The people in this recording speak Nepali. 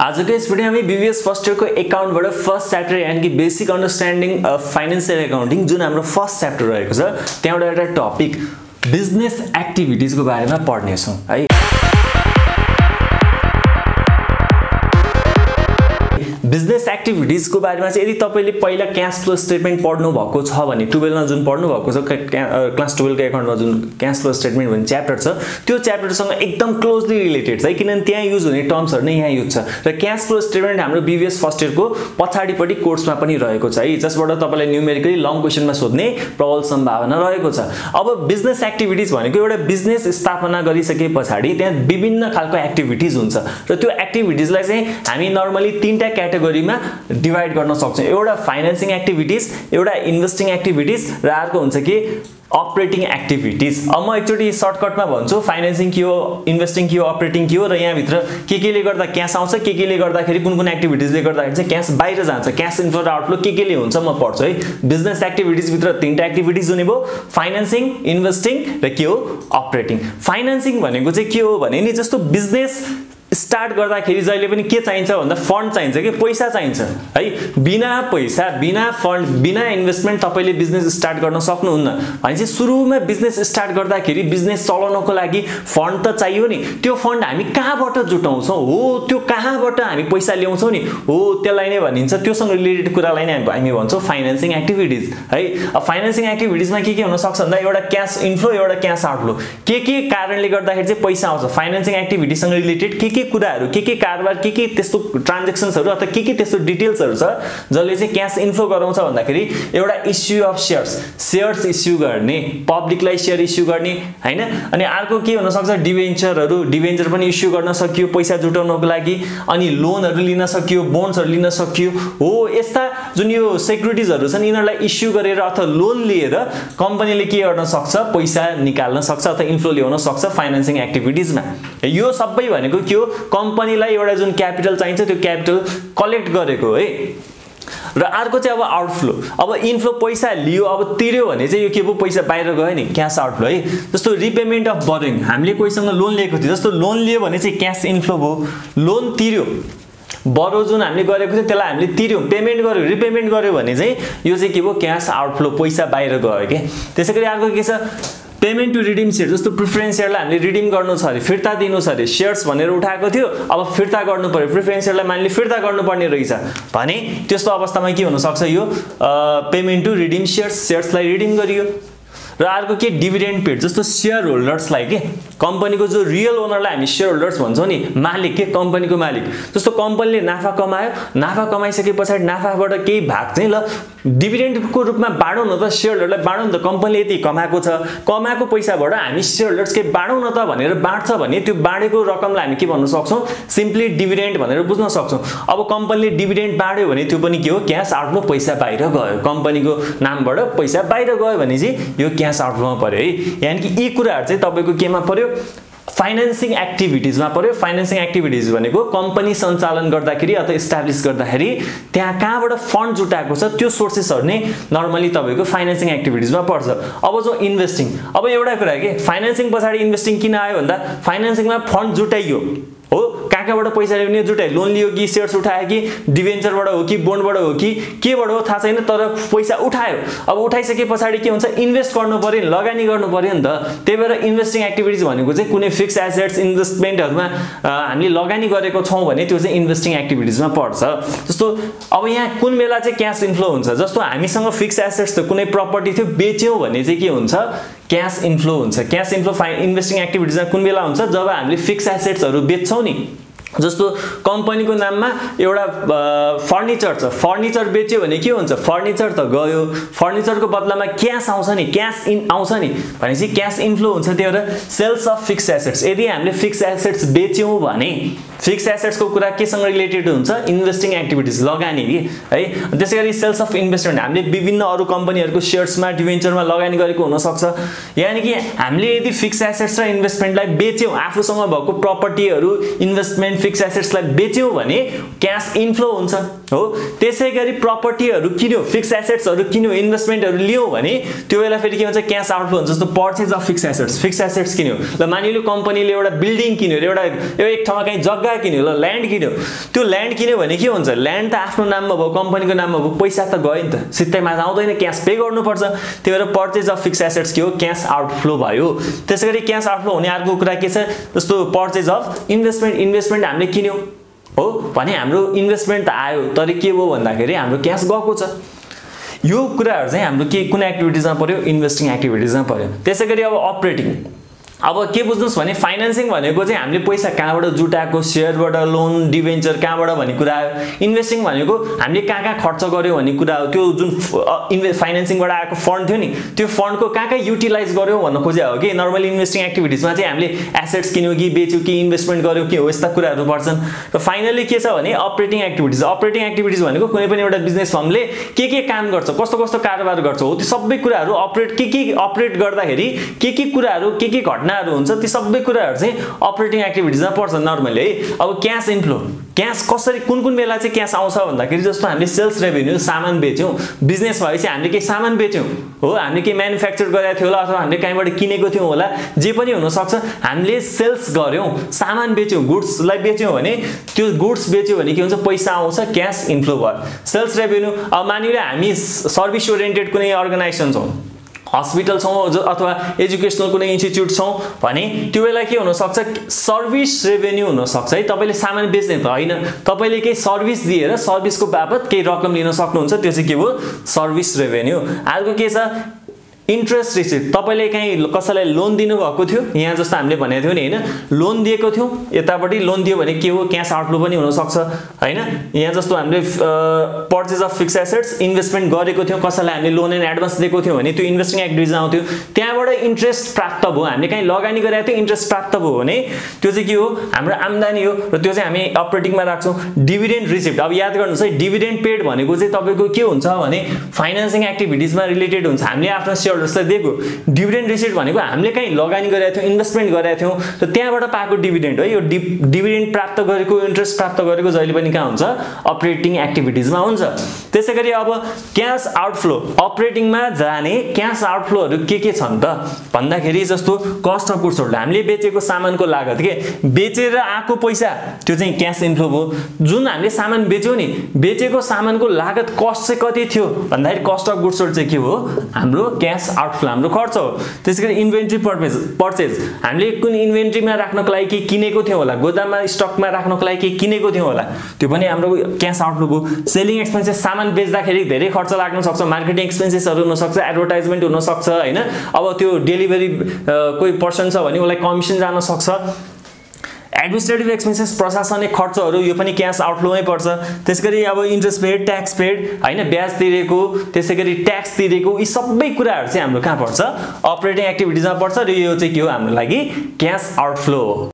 आजको यस भिडियोमा हामी बीबीएस फर्स्ट इयरको एकाउन्टबाट फर्स्ट च्याप्टर यानी कि basic understanding of financial accounting जुन हाम्रो फर्स्ट च्याप्टर रहेको छ त्यहाँबाट एउटा टपिक बिजनेस एक्टिभिटिजको बारेमा पढ्ने छौं है। बिजनेस एक्टिभिटीज को बारेमा चाहिँ यदि तपाईले पहिला क्याश फ्लो स्टेटमेन्ट पढ्नु भएको छ भने 12 मा जुन पढ्नु भएको छ क्लास 12 को एकाउन्टमा जुन क्याश फ्लो स्टेटमेन्ट भन्ने च्याप्टर छ त्यो च्याप्टरसँग एकदम क्लोजली रिलेटेड छ किनभने त्यहाँ युज हुने टर्म्सहरु नै यहाँ युज छ र क्याश फ्लो स्टेटमेन्ट हाम्रो बीबीएस फर्स्ट इयरको पछाडीपट्टि कोर्समा पनि रहेको छ है जसबाट तपाईलाई न्यूमेरिकली लङ क्वेशनमा सोध्ने प्रबल सम्भावना रहेको छ। अब बिजनेस एक्टिभिटीज भनेको एउटा बिजनेस स्थापना गरिसकेपछि त्यहाँ विभिन्न खालको एक्टिभिटीज हुन्छ र त्यो एक्टिभिटीजलाई चाहिँ हामी नर्मली तीनटा क्याटेगोरीमा डिवाइड गर्न सक्छौं। एउटा फाइनान्सिङ एक्टिभिटीज, एउटा इन्भेस्टिङ एक्टिभिटीज र अर्को हुन्छ कि अपरेटिङ एक्टिभिटीज। अब म एकचोटी सर्टकटमा भन्छु फाइनान्सिङ के हो, इन्भेस्टिङ के हो, अपरेटिङ के हो र यहाँ भित्र केले गर्दा क्याश आउँछ, केले गर्दाखेरि कुन एक्टिभिटीजले गर्दाखेरि चाहिँ क्याश बाहिर जान्छ, क्याश इन्फ्लो र आउटफ्लो केले हुन्छ म पढ्छु है। बिजनेस एक्टिभिटीज भित्र तीनटा एक्टिभिटीज हुने भयो फाइनान्सिङ, इन्भेस्टिङ र के हो अपरेटिङ। फाइनान्सिङ भनेको चाहिँ के हो भने नि जस्तो बिजनेस स्टार्ट गर्दाखेरि जहिले पनि के चाहिन्छ भन्दा फन्ड चाहिन्छ के पैसा चाहिन्छ है। बिना पैसा, बिना फन्ड, बिना इन्भेस्टमेन्ट तपाईले बिजनेस स्टार्ट गर्न सक्नुहुन्न। भनेपछि सुरुमा बिजनेस स्टार्ट गर्दाखेरि बिजनेस चलाउनको लागि फन्ड त चाहियो नि। त्यो फन्ड हामी कहाँबाट जुटाउँछौं हो, त्यो कहाँबाट हामी पैसा ल्याउँछौं नि हो, त्यसलाई नै भनिन्छ, त्योसँग रिलेटेड कुरालाई नै हामी भन्छौं फाइनान्सिङ एक्टिभिटीज है। अब फाइनान्सिङ एक्टिभिटीजमा के हुन सक्छ भन्दा एउटा क्याश इन्फ्लो, एउटा क्याश आउटफ्लो। के कारणले गर्दाखेरि चाहिँ पैसा आउँछ फाइनान्सिङ एक्टिभिटीसँग रिलेटेड के कुराहरु, के कारोबार, के त्यस्तो ट्रान्ज्याक्सन्सहरु अथवा के त्यस्तो डिटेल्सहरु छ जसले चाहिँ क्याश इन्फ्लो गराउँछ भन्दाखेरि एउटा इस्यु अफ शेयर्स इस्यु गर्ने, पब्लिकलाई शेयर इस्यु गर्ने हैन। अनि अर्को के हुन सक्छ डिबेन्चर पनि इस्यु गर्न सकियो पैसा जुटाउनको लागि, अनि लोनहरु लिन सकियो, बोन्ड्सहरु लिन सकियो हो। यस्ता जुन यो सेक्युरिटीजहरु छन् यिनीहरुलाई इस्यु गरेर अथवा लोन लिएर कम्पनीले के गर्न सक्छ पैसा निकाल्न सक्छ अथवा इन्फ्लो ल्याउन सक्छ फाइनान्सिङ एक्टिभिटीजमा। यो सबै भनेको के हो, कम्पनीलाई एउटा जुन क्यापिटल चाहिन्छ त्यो क्यापिटल कलेक्ट गरेको है। र अर्को चाहिँ अब आउटफ्लो। अब इन्फ्लो पैसा लियो अब तिर्यो भने चाहिँ यो के भयो पैसा बाहिर गयो नि, क्याश आउटफ्लो है। जस्तो रिपेमेन्ट अफ बोरोइङ, हामीले कोहीसँग लोन लिएको थियो जस्तो लोन लियो भने चाहिँ क्याश इन्फ्लो भयो, लोन तिर्यो, बरो जुन हामीले गरेको थियो त्यसलाई हामीले तिर्यौं, पेमेन्ट गर्यो, रिपेमेन्ट गर्यो भने चाहिँ यो चाहिँ के भयो क्याश आउटफ्लो, पैसा बाहिर गयो के। त्यसैगरी अर्को के छ पेमेन्ट टु रिडीम शेयर। जस्तो प्रिफरेन्स शेयरलाई हामीले रिडीम गर्नु छ अरे, फिर्ता दिनु छ अरे, शेयर्स भनेर उठाएको थियो अब फिर्ता गर्नु पर्यो, प्रिफरेन्स शेयरलाई मानिले फिर्ता गर्नुपर्ने रहेछ भने त्यस्तो अवस्थामा के हुन सक्छ यो पेमेन्ट टु रिडीम शेयर्सलाई रिडीम गरियो। र अर्को के डिभिडेन्ड पेड। जस्तो शेयर होल्डर्सलाई के कम्पनीको जो रियल ओनरलाई हामी शेयर होल्डर्स भन्छौं नि, मालिक के कम्पनीको मालिक। जस्तो कम्पनीले नाफा कमायो, नाफा कमाइसकेपछि नाफाबाट केही भाग चाहिँ ल डिभिडेन्डको रूपमा बाँडौं न त, शेयर होल्डरलाई बाँडौं न त, कम्पनीले यति कमाएको छ, कमाएको पैसाबाट हामी शेयर होल्डर्स के बाँडौं न त भनेर बाँड्छ भने त्यो बाँडेको रकमलाई हामी के भन्न सक्छौं सिम्पली डिभिडेन्ड भनेर बुझ्न सक्छौं। अब कम्पनीले डिभिडेन्ड बाँड्यो भने त्यो पनि के हो क्याश आउटफ्लो, पैसा बाहिर गयो, कम्पनीको नामबाट पैसा बाहिर गयो भने चाहिँ यो क्याश आउटफ्लोमा पर्यो है। यानी कि यी कुराहरु चाहिँ तपाईको केमा पर्यो फाइनान्सिङ एक्टिभिटीजमा पर्यो। फाइनान्सिङ एक्टिभिटीज भनेको कम्पनी सञ्चालन गर्दाखेरि अथवा इस्टाब्लिश गर्दाखेरि त्यहाँ कहाँबाट फन्ड जुटाएको छ त्यो सोर्सेसहरु नै नर्मली तपाईको फाइनान्सिङ एक्टिभिटीजमा पर्छ। अब जो इन्भेस्टिङ, अब एउटा कुरा के फाइनान्सिङ पछाडी इन्भेस्टिङ किन आयो भन्दा फाइनान्सिङमा फन्ड जुटाइयो हो, कहाँबाट पैसा ल्याउने जुटाइ, लोन लियो कि शेयर्स उठायो कि डिबेन्चरबाट हो कि बोन्डबाट हो कि केबाट हो थाहा छैन, तर पैसा उठायो। अब उठाइसकेपछि के हुन्छ इन्भेस्ट गर्नु पर्यो नि, लगानी गर्नु पर्यो नि त। त्यही भएर इन्भेस्टिङ एक्टिभिटीज भनेको चाहिँ कुनै फिक्स एसेट्स इन्भेस्टमेन्टहरुमा हामीले लगानी गरेको छौं भने त्यो चाहिँ इन्भेस्टिङ एक्टिभिटीजमा पर्छ। जस्तो अब यहाँ कुन बेला चाहिँ क्याश इन्फ्लो हुन्छ, जस्तो हामीसँग फिक्स एसेट्स त कुनै प्रपर्टी थियो बेच्यौं भने चाहिँ के हुन्छ क्याश इन्फ्लो हुन्छ। क्याश इन्फ्लो इन्भेस्टिङ एक्टिभिटीजमा कुन बेला हुन्छ जब हामीले फिक्स एसेट्सहरु बेच्छौं नि। जस्तो कम्पनीको नाममा एउटा फर्निचर छ, फर्निचर बेच्यो भने के हुन्छ फर्निचर त गयो, फर्निचरको बदलामा क्याश आउँछ नि, क्याश इन आउँछ नि भनेपछि क्याश इन्फ्लो हुन्छ। त्यो एउटा सेल्स अफ फिक्स एसेट्स। यदि हामीले फिक्स एसेट्स बेच्यौं भने फिक्स एसेट्सको कुरा केसँग रिलेटेड हुन्छ इन्भेस्टिङ एक्टिभिटीज, लगानी है। त्यसैगरी सेल्स अफ इन्भेस्टमेन्ट, हामीले विभिन्न अरु कम्पनीहरुको शेयर्समा डिबेन्चरमा लगानी गरेको हुन सक्छ। यानी कि हामीले यदि फिक्स एसेट्स र इन्भेस्टमेन्टलाई बेच्यौं, आफूसँग भएको प्रपर्टीहरु इन्भेस्टमेन्ट फिक्स एसेट्सलाई बेच्यौं भने क्याश इन्फ्लो हुन्छ हो। त्यसैगरी प्रपर्टीहरु किन्यो, फिक्स एसेट्सहरु किन्यो, इन्भेस्टमेन्टहरु लियो भने त्यो बेला फेरि के हुन्छ, क्याश आउटफ्लो हुन्छ। जस्तो पर्चेज अफ फिक्स एसेट्स किन्यो, ल मानिलियो कम्पनीले एउटा बिल्डिङ किन्यो, एउटा एक ठाउँमा कहीं जग्गा किन्यो, ल ल्यान्ड किन्यो। त्यो ल्यान्ड किन्यो भने के हुन्छ, ल्यान्ड त आफ्नो नाममा भयो, कम्पनीको नाममा भयो, पैसा त गयो नि त, सित्तैमा आउँदैन, क्याश पे गर्नुपर्छ। त्यही भएर पर्चेज अफ फिक्स एसेट्स के हो, क्याश आउटफ्लो भयो। त्यसैगरी क्याश आउटफ्लो हुने अर्को कुरा के छ, जस्तो पर्चेज अफ इन्भेस्टमेन्ट हामीले किन्यो हो भने हाम्रो इन्भेस्टमेन्ट त आयो, तर के भयो भन्दाखेरि हाम्रो क्याश गएको छ। यो कुराहरु चाहिँ हाम्रो के कुन एक्टिभिटिजमा पर्यो, इन्भेस्टिङ एक्टिभिटिजमा पर्यो। त्यसैगरी अब अपरेटिङ, अब के बुझ्नुस् भने फाइनान्सिङ भनेको चाहिँ हामीले पैसा कहाँबाट जुटाएको, शेयरबाट, लोन, डिभेन्चर कहाँबाट भन्ने कुरा हो। इन्भेस्टिङ भनेको हामीले कहाँ खर्च गर्यो भन्ने कुरा हो। त्यो जुन फाइनान्सिङबाट आएको फन्ड थियो नि, त्यो फन्डको कहाँ युटिलाइज गर्यो भन्न खोजे हो कि। नर्मली इन्भेस्टिङ एक्टिभिटिजमा चाहिँ हामीले एसेट्स किन्यौ कि बेच्यौ कि इन्भेस्टमेन्ट गर्यौ कि हो, यस्ता कुराहरू पर्छन्। र फाइनली के छ भने अपरेटिङ एक्टिभिटिज। अपरेटिङ एक्टिभिटिज भनेको कुनै पनि एउटा बिजनेस फर्मले के काम गर्छ, कस्तो कस्तो कारोबार गर्छ हो, त्यो सबै कुराहरू अपरेट गर्दाखेरि के कुराहरू के घटना हुन्छ, ती सबै कुराहरू चाहिँ अपरेटिङ एक्टिभिटिजमा पर्छ नर्मली है। अब क्याश इन्फ्लो, क्याश कसरी कुन बेला चाहिँ क्याश आउँछ भन्दाखेरि जस्तो हामीले सेल्स रेभेन्यू, सामान बेच्यौं, बिजनेस भएपछि हामीले केही सामान बेच्यौं हो, हामीले केही म्यानुफ्याक्चर गरेको थियो होला अथवा हामीले कहीँबाट किनेको थियौं होला, जे पनि हुन सक्छ, हामीले सेल्स गर्यौं, सामान बेच्यौं, गुड्सलाई बेच्यौं भने त्यो गुड्स बेच्यो भने के हुन्छ, पैसा आउँछ, क्याश इन्फ्लो भयो, सेल्स रेभेन्यू। अब मानिलियो हामी सर्भिस ओरिएन्टेड कुनै अर्गनाइजेसन छौं, हस्पिटल छौं अथवा एजुकेशनल कुनै इन्स्टिट्युट छौं भने त्यो बेला के हुन सक्छ, सर्भिस रेभेन्यू हुन सक्छ है। तपाईले सामान बेच्ने त हैन, तपाईले केही सर्भिस दिएर सर्भिसको बापत केही रकम लिन सक्नुहुन्छ, त्यो चाहिँ के हो, सर्भिस रेभेन्यू। अर्को के छ, इन्ट्रेस्ट रिसिभ। तपाईले कहीं कसैलाई लोन दिनु भएको थियो, यहाँ जस्तो हामीले भनेको थियौ नि हैन, लोन दिएको थियौ, यतापटि लोन दियो भने के हो, क्याश आउटफ्लो पनि हुन सक्छ हैन। यहाँ जस्तो हामीले purchase of fix assets investment गरेको थियौ, कसैलाई हामीले लोन एन्ड एडभान्स दिएको थियौ भने त्यो इन्भेस्टिङ एक्टिभिटिजमा आउँथ्यो, त्यहाँबाट इन्ट्रेस्ट प्राप्त भयो, हामीले कहीं लगानी गरेको थियो, इन्ट्रेस्ट प्राप्त भयो भने त्यो चाहिँ के हो, हाम्रो आम्दानी हो र त्यो चाहिँ हामी अपरेटिङमा राख्छौं। डिभिडेन्ड रिसिभ, अब याद गर्नुस् है, डिभिडेन्ड पेड भनेको चाहिँ तपाईको के हुन्छ भने फाइनान्सिङ एक्टिभिटिजमा रिलेटेड हुन्छ। हामीले आफ्नो शेयरहरुलाई दिएको डिभिडेन्ड रिसिभ भनेको हामीले कहीं लगानी गरेको थियौ, इन्भेस्टमेन्ट गरेको थियौ, र त्यहाँबाट पाएको डिभिडेन्ड हो। यो डिभिडेन्ड प्राप्त गरेको, इन्ट्रेस्ट प्राप्त गरेको जहिले पनि कहाँ हुन्छ, अपरेटिङ एक्टिभिटिजमा हुन्छ। त्यसैगरी अब क्याश आउटफ्लो, अपरेटिङमा जाने क्याश आउटफ्लोहरु के छन् त भन्दाखेरि जस्तो कस्ट अफ गुड्स सोल्ड, हामीले बेचेको सामानको लागत, के बेचेर आएको पैसा त्यो चाहिँ क्याश इन्फ्लो भयो। जुन हामीले सामान बेच्यौ नि, बेचेको सामानको लागत कस्ट चाहिँ कति थियो भन्दाखेरि कस्ट अफ गुड्स सोल्ड चाहिँ के हो, हाम्रो क्याश आउटफ्लो, हाम्रो खर्च हो। त्यसैगरी इन्भेन्ट्री पर्चेज, हामीले कुन इन्भेन्ट्रीमा राख्नको लागि के किनेको थियौ होला, गोदाममा स्टकमा राख्नको लागि के किनेको थियौ होला, त्यो पनि हाम्रो क्याश आउटफ्लो भयो। सेलिङ एक्सपेन्सेस, सामान बेच्दाखेरि धेरै खर्च लाग्न सक्छ, मार्केटिङ एक्सपेन्सेसहरु हुन सक्छ, एडभर्टाइजमेन्ट हुन सक्छ हैन। अब त्यो डेलिभरी कोही पर्सन छ भने उलाई कमिसन जान सक्छ। एडमिनिस्ट्रेटिभ एक्सपेन्सेस, प्रशासनिक खर्चहरु, यो पनि क्याश आउटफ्लोमै पर्छ। त्यसैगरी अब इन्ट्रेस्ट पेड, ट्याक्स पेड हैन, ब्याज तिरेको, त्यसैगरी ट्याक्स तिरेको, यी सबै कुराहरु चाहिँ हाम्रो कहाँ पर्छ, अपरेटिङ एक्टिभिटिजमा पर्छ र यो चाहिँ के हो, हाम्रो लागि क्याश आउटफ्लो हो।